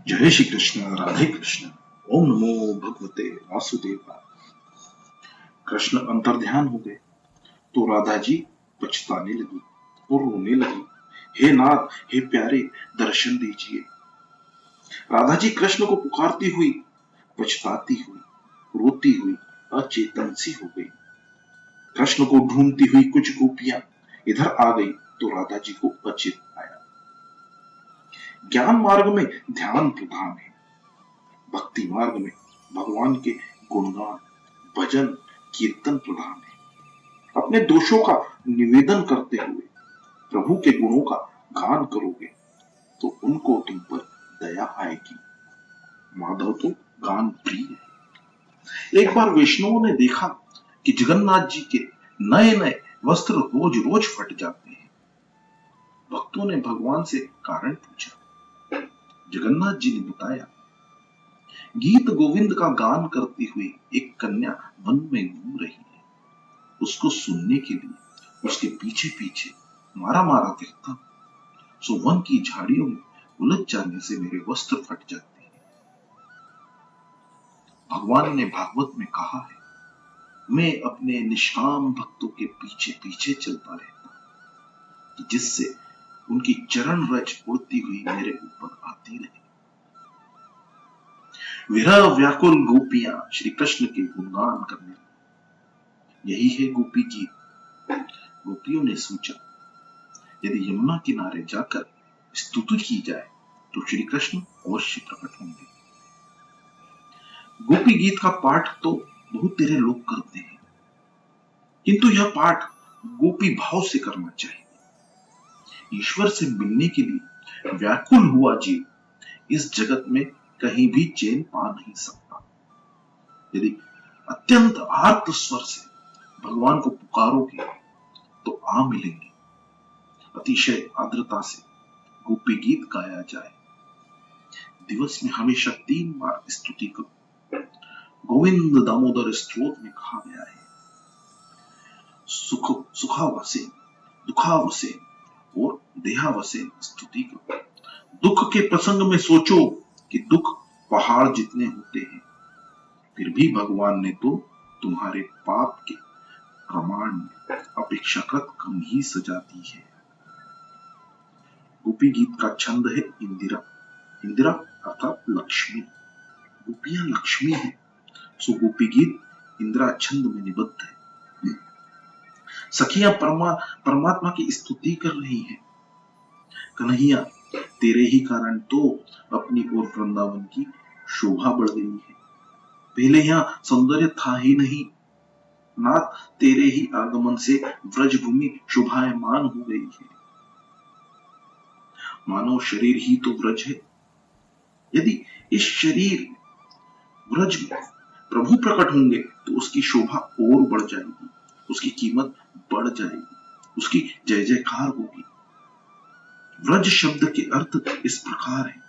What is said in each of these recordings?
जय श्री कृष्ण, राधे कृष्ण। ओम नमो भगवते वासुदेवाय। कृष्ण अंतर्ध्यान हो गए तो राधा जी पछताने लगी और रोने लगी। हे नाथ, हे प्यारे, दर्शन दीजिए। राधा जी कृष्ण को पुकारती हुई, पछताती हुई, रोती हुई अचेतन सी हो गई। कृष्ण को ढूंढती हुई कुछ गोपियां इधर आ गई तो राधा जी को अचेत आया। ज्ञान मार्ग में ध्यान प्रधान है, भक्ति मार्ग में भगवान के गुणगान, भजन, कीर्तन प्रधान है। अपने दोषों का निवेदन करते हुए प्रभु के गुणों का गान करोगे तो उनको तुम पर दया आएगी। माधव तो गान प्रिय है। एक बार वैष्णवों ने देखा कि जगन्नाथ जी के नए नए वस्त्र रोज रोज फट जाते हैं। भक्तों ने भगवान से कारण पूछा। जगन्नाथ जी ने बताया, गीत गोविंद का गान करती हुई एक कन्या वन में घूम रही है। उसको सुनने के लिए उसके पीछे पीछे मारा मारा फिरता हूं, सो वन की झाड़ियों में उलझ जाने से मेरे वस्त्र फट जाते हैं। भगवान ने भागवत में कहा है, मैं अपने निष्काम भक्तों के पीछे पीछे चलता रहता हूं, जिससे उनकी चरण रज उड़ती हुई मेरे ऊपर आती रहे। विरह व्याकुल गोपियां श्री कृष्ण के गुणगान करने लगी। यही है गोपी गीत। गोपियों ने सोचा, यदि यमुना किनारे जाकर स्तुति की जाए तो श्री कृष्ण अवश्य प्रकट होंगे। गोपी गीत का पाठ तो बहुत तेरे लोग करते हैं, किंतु यह पाठ गोपी भाव से करना चाहिए। ईश्वर से मिलने के लिए व्याकुल हुआ जीव इस जगत में कहीं भी चैन पा नहीं सकता। यदि अत्यंत आर्त स्वर से भगवान को पुकारोगे तो आ मिलेंगे। अतिशय आर्द्रता से गोपी गीत गाया जाए। दिवस में हमेशा 3 बार स्तुति करो। गोविंद दामोदर स्तोत्र में कहा गया है, सुखावसेन, दुखावसेन और देहावसेन स्तुति करो। दुख के प्रसंग में सोचो कि दुख पहाड़ जितने होते हैं, फिर भी भगवान ने तो तुम्हारे पाप के प्रमाण में अपेक्षाकृत कम ही सजा दी है। गोपी गीत का छंद है इंदिरा। इंदिरा अर्थात लक्ष्मी। गोपियां लक्ष्मी है, सो गोपी गीत इंदिरा छंद में निबद्ध है। सखियां परमात्मा की स्तुति कर रही हैं। कन्हैया, तेरे ही कारण तो अपनी और वृंदावन की शोभा बढ़ गई है। पहले यहाँ सौंदर्य था ही नहीं। नाथ, तेरे ही आगमन से व्रजभूमि शोभायमान हो गई है। मानव शरीर ही तो व्रज है। यदि इस शरीर व्रज में प्रभु प्रकट होंगे तो उसकी शोभा और बढ़ जाएगी, उसकी कीमत बढ़ जाएगी, उसकी जय जयकार होगी। व्रज शब्द के अर्थ इस प्रकार है,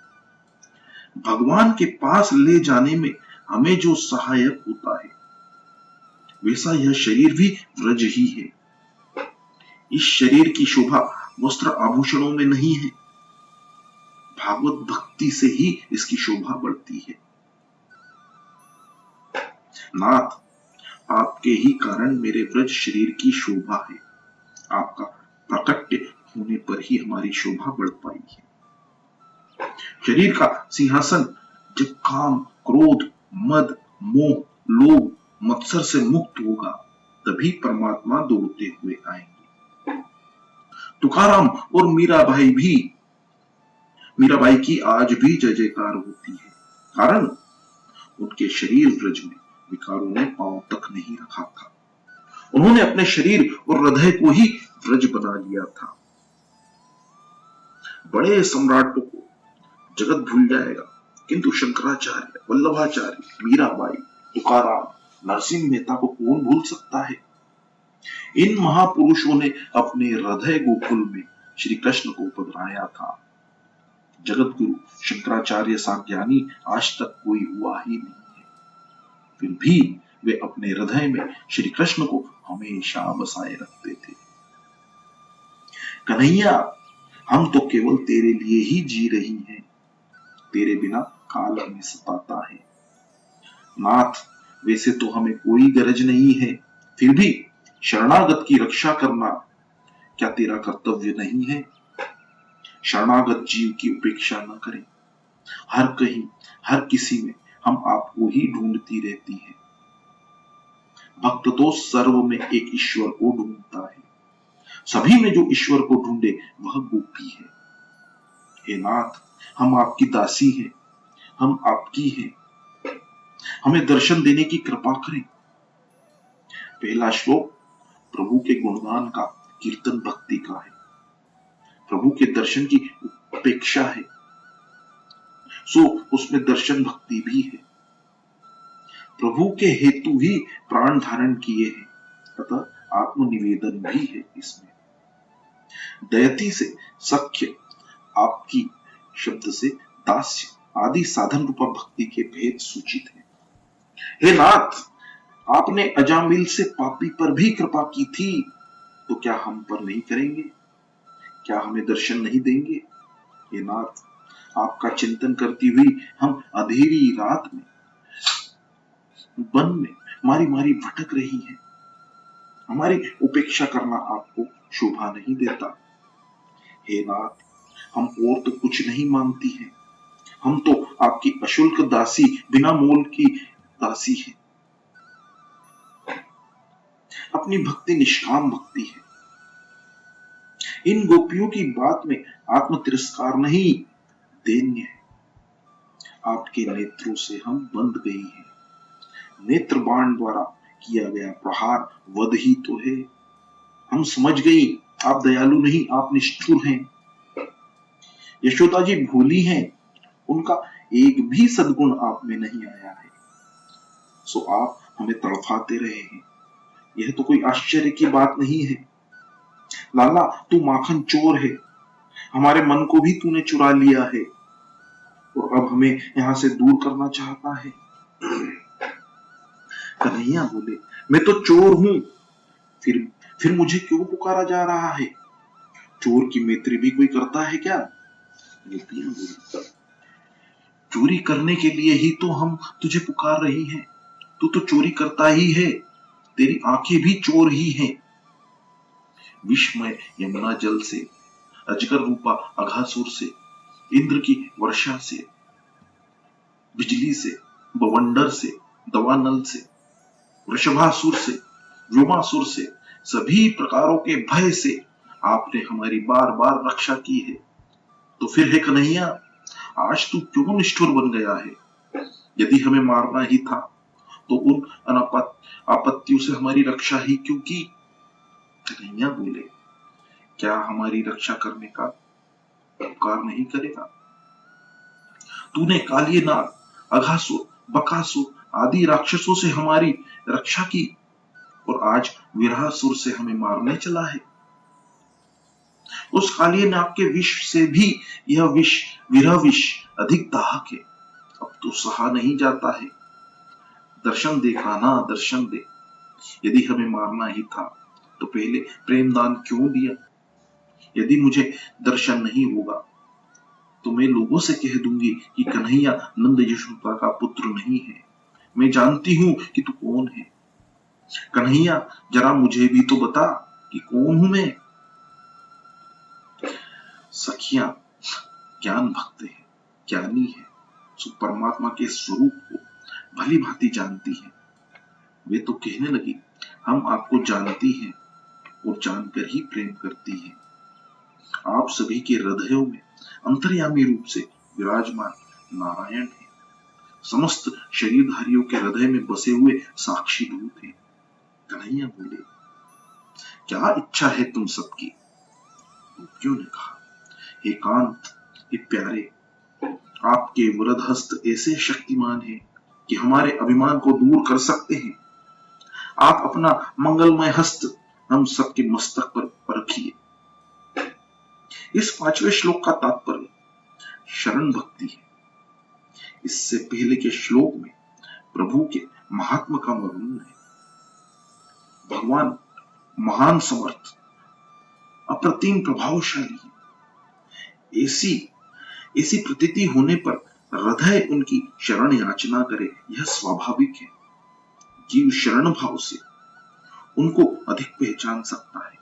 भगवान के पास ले जाने में हमें जो सहायक होता है, वैसा यह शरीर भी व्रज ही है। इस शरीर की शोभा वस्त्र आभूषणों में नहीं है, भागवत भक्ति से ही इसकी शोभा बढ़ती है। नाथ, आपके ही कारण मेरे व्रज शरीर की शोभा है। आपका प्रकट होने पर ही हमारी शोभा बढ़ पाई है। शरीर का सिंहासन जब काम, क्रोध, मद, मोह, लोभ, मत्सर से मुक्त होगा, तभी परमात्मा दौड़ते हुए आएंगे। तुकाराम और मीराबाई की आज भी जय जयकार होती है, कारण उनके शरीर व्रज में विकारों ने पांव तक नहीं रखा था। उन्होंने अपने शरीर और हृदय को ही व्रज बना लिया था। बड़े सम्राटों को जगत भूल जाएगा, किंतु शंकराचार्य, वल्लभाचार्य, मीराबाई, तुकाराम, नरसिंह मेहता को कौन भूल सकता है। इन महापुरुषों ने अपने हृदय गोकुल में श्री कृष्ण को पधराया था। जगत गुरु शंकराचार्य सा ज्ञानी आज तक कोई हुआ ही नहीं है, फिर भी वे अपने हृदय में श्री कृष्ण को हमेशा बसाए रखते थे। कन्हैया, हम तो केवल तेरे लिए ही जी रही हैं। तेरे बिना काल हमें सताता है। नाथ, वैसे तो हमें कोई गरज नहीं है, फिर भी शरणागत की रक्षा करना क्या तेरा कर्तव्य नहीं है? शरणागत जीव की उपेक्षा न करें। हर कहीं, हर किसी में हम आपको ही ढूंढती रहती है। भक्त तो सर्व में एक ईश्वर को ढूंढता है। सभी में जो ईश्वर को ढूंढे वह गोपी है। हे नाथ, हम आपकी दासी हैं, हम आपकी हैं। हमें दर्शन देने की कृपा करें। पहला श्लोक प्रभु के गुणगान का, कीर्तन भक्ति का है। प्रभु के दर्शन की उपेक्षा है, सो उसमें दर्शन भक्ति भी है। प्रभु के हेतु ही प्राण धारण किए हैं, अतः आत्मनिवेदन भी है इसमें। दयति से सख्य, आपकी शब्द से दास्य आदि साधन रूपा भक्ति के भेद सूचित है। हे नाथ, आपने अजामिल से पापी पर भी कृपा की थी, तो क्या हम पर नहीं करेंगे? क्या हमें दर्शन नहीं देंगे? हे नाथ, आपका चिंतन करती हुई हम अंधेरी रात में वन में मारी मारी भटक रही हैं। हमारी उपेक्षा करना आपको शोभा नहीं देता। हे नाथ, हम और तो कुछ नहीं मांगती हैं, हम तो आपकी अशुल्क दासी, बिना मोल की दासी है। अपनी भक्ति निष्काम भक्ति है। इन गोपियों की बात में आत्म तिरस्कार नहीं, दैन्य है। आपके नेत्रों से हम बंध गई हैं। नेत्र बाण द्वारा किया गया प्रहार वध ही तो है। हम समझ गई आप दयालु नहीं, आप निष्ठुर हैं। यशोदा जी भोली हैं, उनका एक भी सद्गुण आप में नहीं आया है, सो आप हमें तड़फाते रहे हैं। यह तो कोई आश्चर्य की बात नहीं है। लाला, तू माखन चोर है, हमारे मन को भी तूने चुरा लिया है और अब हमें यहां से दूर करना चाहता है। कन्हैया बोले, मैं तो चोर हूं, फिर मुझे क्यों पुकारा जा रहा है? चोर की मैत्री भी कोई करता है क्या? गोपियां बोली, चोरी करने के लिए ही तो हम तुझे पुकार रही हैं। तू तो चोरी करता ही है, तेरी आंखें भी चोर ही हैं। विषमय यमुना जल से, अजगर रूपा अघासुर से, इंद्र की वर्षा से, बिजली से, बवंडर से, दवानल से, वृषभासुर से, व्योमासुर से, सभी प्रकारों के भय से आपने हमारी बार बार रक्षा की है। तो फिर है कन्हैया, आज तू क्यों निष्ठुर बन गया है? यदि हमें मारना ही था तो उन आपत्तियों से हमारी रक्षा ही क्यों की? कन्हैया बोले, क्या हमारी रक्षा करने का उपकार नहीं करेगा? तूने कालियनाग, अघासुर, बकासुर आदि राक्षसों से हमारी रक्षा की और आज विरहासुर से हमें मारने चला है। उस कालियनाग के विष से भी यह विरह विष अधिक दाहक है। अब तो सहा नहीं जाता है। दर्शन दे कान्हा, दर्शन दे। यदि हमें मारना ही था तो पहले प्रेमदान क्यों दिया? यदि मुझे दर्शन नहीं होगा तो मैं लोगों से कह दूंगी कि कन्हैया नंद यशोदा का पुत्र नहीं है। मैं जानती हूं कि तू कौन है। कन्हैया, जरा मुझे भी तो बता कि कौन हूं मैं। सखियां ज्ञान भक्त है, ज्ञानी है, सो परमात्मा के स्वरूप को भली भांति जानती है। वे तो कहने लगी, हम आपको जानती हैं और जानकर ही प्रेम करती हैं। आप सभी के हृदयों में अंतर्यामी रूप से विराजमान नारायण है। समस्त शरीरधारियों के हृदय में बसे हुए साक्षी भूत हैं। कन्हैया बोले, क्या इच्छा है तुम सबकी? गोपियों ने कहा, हे कांत, हे प्यारे, आपके वरद हस्त ऐसे शक्तिमान हैं कि हमारे अभिमान को दूर कर सकते हैं। आप अपना मंगलमय हस्त हम सबके मस्तक पर रखिए। इस 5वें श्लोक का तात्पर्य शरण भक्ति है। इससे पहले के श्लोक में प्रभु के महात्मा का वर्णन है। भगवान महान समर्थ, अप्रतिम प्रभावशाली है। ऐसी प्रतीति होने पर हृदय उनकी शरण याचना करे, यह स्वाभाविक है। जीव शरण भाव से उनको अधिक पहचान सकता है।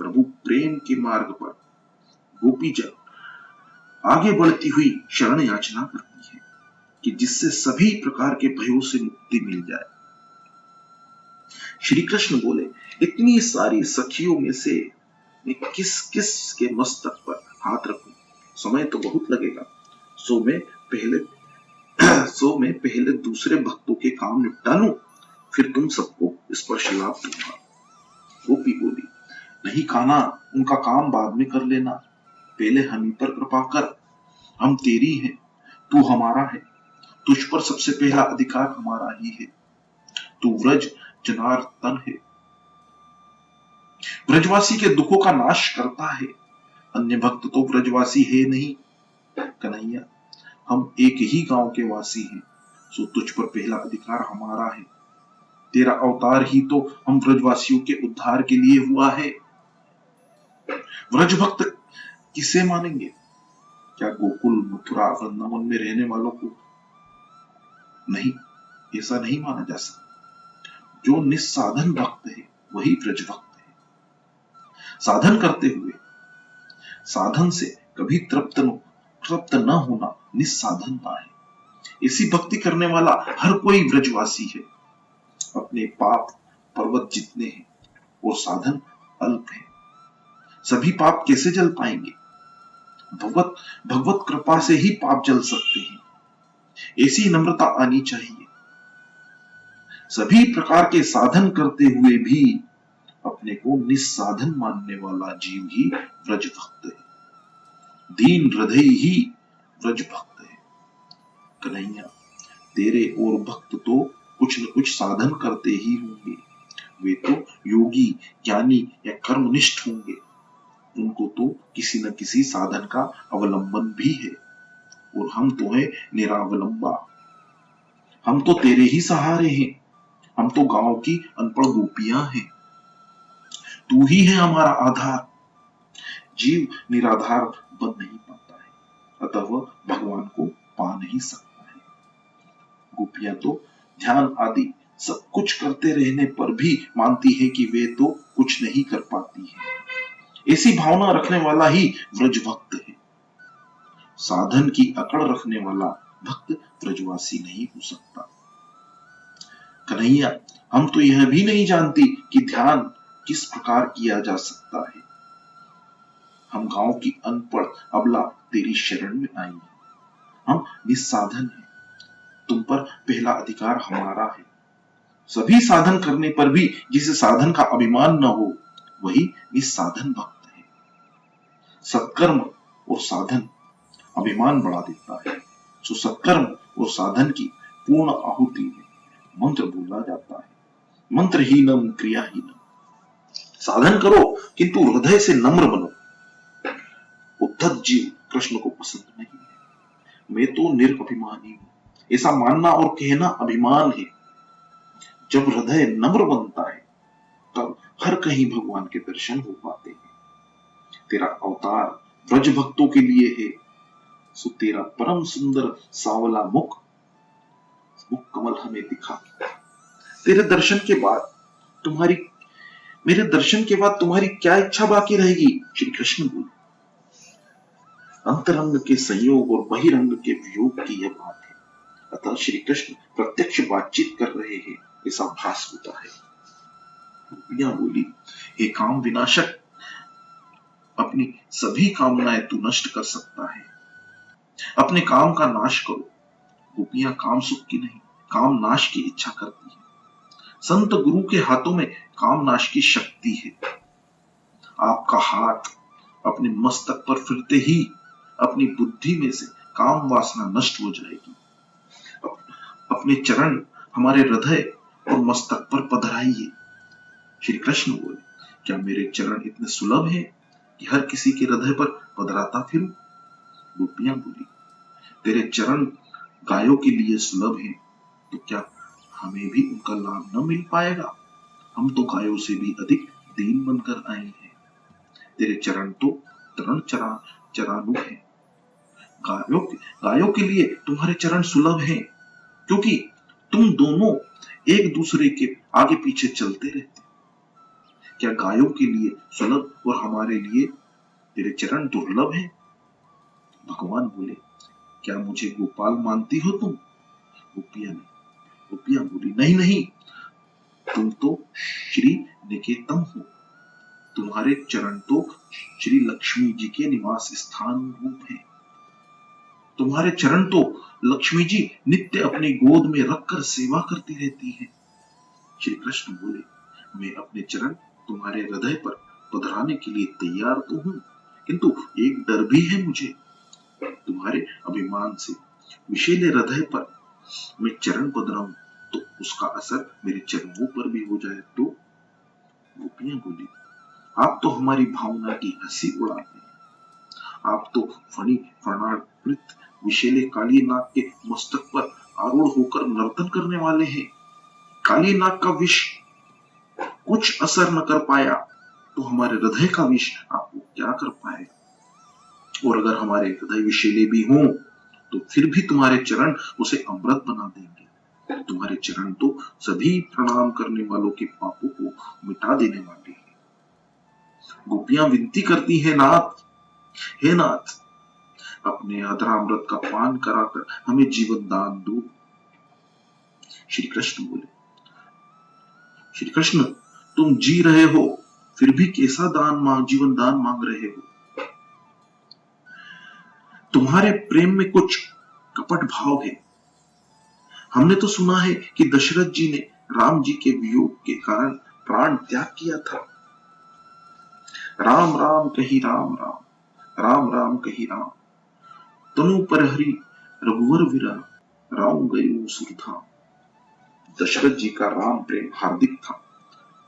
प्रभु प्रेम के मार्ग पर गोपी जन आगे बढ़ती हुई शरण याचना करती है कि जिससे सभी प्रकार के भयों से मुक्ति मिल जाए। श्री कृष्ण बोले, इतनी सारी सखियों में से मैं किस किस के मस्तक पर हाथ रखूं? समय तो बहुत लगेगा, सो मैं पहले दूसरे भक्तों के काम निपटा लूं, फिर तुम सबको स्पर्श लाभ दूंगा। गोपी बोली, नहीं कान्हा, उनका काम बाद में कर लेना, पहले हम पर कृपा कर। हम तेरी हैं, तू हमारा है, तुझ पर सबसे पहला अधिकार हमारा ही है। तू व्रज जनार्दन है, ब्रजवासी के दुखों का नाश करता है। अन्य भक्त तो ब्रजवासी है नहीं। कन्हैया, हम एक ही गांव के वासी हैं, सो तुझ पर पहला अधिकार हमारा है। तेरा अवतार ही तो हम ब्रजवासियों के उद्धार के लिए हुआ है। व्रज भक्त किसे मानेंगे? क्या गोकुल, मथुरा, वृंदावन में रहने वालों को? नहीं, ऐसा नहीं माना जा सकता। जो निस्साधन भक्त है वही व्रज भक्त है। साधन करते हुए साधन से कभी तृप्त न होना निस्साधनता है। ऐसी भक्ति करने वाला हर कोई व्रजवासी है। अपने पाप पर्वत जितने हैं और साधन अल्प है। सभी पाप कैसे जल पाएंगे? भगवत कृपा से ही पाप जल सकते हैं। ऐसी नम्रता आनी चाहिए। सभी प्रकार के साधन करते हुए भी अपने को निस्साधन मानने वाला जीव ही व्रज भक्त है। दीन हृदय ही व्रज भक्त है। कन्हैया, तेरे और भक्त तो कुछ न कुछ साधन करते ही होंगे। वे तो योगी, ज्ञानी या कर्मनिष्ठ होंगे। उनको तो किसी न किसी साधन का अवलंबन भी है, और हम तो हैं निरावलंबा। हम तो तेरे ही सहारे हैं। हम तो गांव की अनपढ़ गोपियां हैं। तू ही है हमारा आधार। जीव निराधार बन नहीं पाता है, अतः वह भगवान को पा नहीं सकता है। गोपियां तो ध्यान आदि सब कुछ करते रहने पर भी मानती है कि वे तो कुछ नहीं कर पाती है। ऐसी भावना रखने वाला ही व्रज भक्त है। साधन की अकड़ रखने वाला भक्त व्रजवासी नहीं हो सकता। कन्हैया, हम तो यह भी नहीं जानती कि ध्यान किस प्रकार किया जा सकता है। हम गांव की अनपढ़ अबला तेरी शरण में आई हैं। हम निस्साधन हैं। तुम पर पहला अधिकार हमारा है। सभी साधन करने पर भी जिसे साधन का अभिमान न हो, वही निस्साधन भक्त है। सत्कर्म और साधन अभिमान बढ़ा देता है। सो सत्कर्म और साधन की पूर्ण आहुति में मंत्र बोला जाता है, मंत्रहीनम क्रियाहीनम। साधन करो किंतु हृदय से नम्र बनो। उद्धत जीव कृष्ण को पसंद नहीं है। मैं तो निरअभिमानी हूं, ऐसा मानना और कहना अभिमान है। जब हृदय नम्र बनता है तब हर कहीं भगवान के दर्शन हो पाते हैं। तेरा अवतार ब्रज भक्तों के लिए है, सो तेरा परम सुंदर सांवला मुख कमल हमें दिखा। तेरे दर्शन के बाद तुम्हारी मेरे दर्शन के बाद तुम्हारी क्या इच्छा बाकी रहेगी? श्री कृष्ण बोले, अंतरंग के संयोग और बहिरंग के वियोग की यह बात है। अतः श्री कृष्ण प्रत्यक्ष बातचीत कर रहे हैं, ऐसा भास होता है। गोपियां बोली, हे काम विनाशक, अपनी सभी कामनाएं तू नष्ट कर सकता है। अपने काम का नाश करो। गोपियां काम सुख की नहीं, काम नाश की इच्छा करती है। संत गुरु के हाथों में काम नाश की शक्ति है। आपका हाथ अपने मस्तक पर फिरते ही अपनी बुद्धि में से काम वासना नष्ट हो जाएगी। अपने चरण हमारे हृदय और मस्तक पर पधराइए। श्री कृष्ण बोले, क्या मेरे चरण इतने सुलभ हैं कि हर किसी के हृदय पर पधराता फिरूं? गोपियां बोली, तेरे चरण गायों के लिए सुलभ हैं, तो क्या हमें भी उनका लाभ न मिल पाएगा? हम तो गायों से भी अधिक दीन बनकर आए हैं। तेरे चरण तो तरण चरानु है। गायों गायों के लिए तुम्हारे चरण सुलभ हैं, क्योंकि तुम दोनों एक दूसरे के आगे पीछे चलते रहते। क्या गायों के लिए सुलभ और हमारे लिए तेरे चरण दुर्लभ हैं? भगवान बोले, क्या मुझे गोपाल मानती हो तुम? गोपियां बोली, नहीं नहीं, तुम तो श्री निकेतन हो, तुम्हारे चरण तो श्री लक्ष्मी जी के निवास स्थान रूप है। तुम्हारे चरण तो लक्ष्मी जी नित्य अपनी गोद में रखकर सेवा करती रहती है। श्री कृष्ण बोले, मैं अपने चरण तुम्हारे हृदय पर पधराने के लिए तैयार तो हूं, किंतु एक डर भी है मुझे, तुम्हारे अभिमान से विशेले हृदय पर मैं चरण पधराऊं तो उसका असर मेरे चरणों पर भी हो जाए तो? गोपियां बोली, आप तो हमारी भावना की हंसी उड़ाते हैं। आप तो फणी फणाकृत विशेले काली नाग के मस्तक पर आरूढ़ होकर नर्तन करने वाले हैं। काली नाग का विष कुछ असर न कर पाया तो हमारे हृदय का विष आपको क्या कर पाएगा? और अगर हमारे हृदय विषैले भी हों तो फिर भी तुम्हारे चरण उसे अमृत बना देंगे। तुम्हारे चरण तो सभी प्रणाम करने वालों के पापों को मिटा देने वाले हैं। गोपियां विनती करती हैं, नाथ, हे नाथ, अपने अधरामृत का पान कराकर हमें जीवन दान दो। श्री कृष्ण बोले, श्री कृष्ण, तुम जी रहे हो फिर भी कैसा जीवन दान मांग रहे हो? तुम्हारे प्रेम में कुछ कपट भाव है। हमने तो सुना है कि दशरथ जी ने राम जी के वियोग के कारण प्राण त्याग किया था। राम राम कही राम राम, राम राम कही राम, तनु पर हरि रघुवर विरह, राम गयो सुरधाम। दशरथ जी का राम प्रेम हार्दिक था,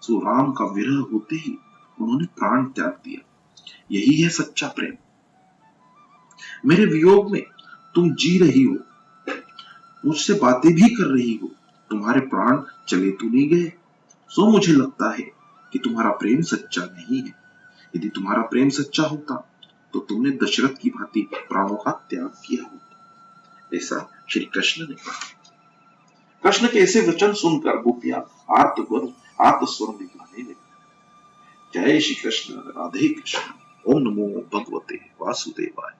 सो राम का विरह होते ही उन्होंने प्राण त्याग दिया। यही है सच्चा प्रेम। मेरे वियोग में तुम जी रही हो, मुझसे बातें भी कर रही हो, तुम्हारे प्राण चले तो नहीं गए। सो मुझे लगता है कि तुम्हारा प्रेम सच्चा नहीं है। यदि तुम्हारा प्रेम सच्चा होता तो तुमने दशरथ की भांति प्राणों का त्याग किया होता। ऐसा श्री कृष्ण ने कहा। कृष्ण के ऐसे वचन सुनकर गोपियां आर्तस्वर में गाने लगी। जय श्री कृष्ण, राधे कृष्ण, ओम नमो भगवते वासुदेवाय।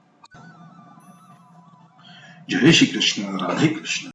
जय श्री कृष्ण, राधे कृष्ण।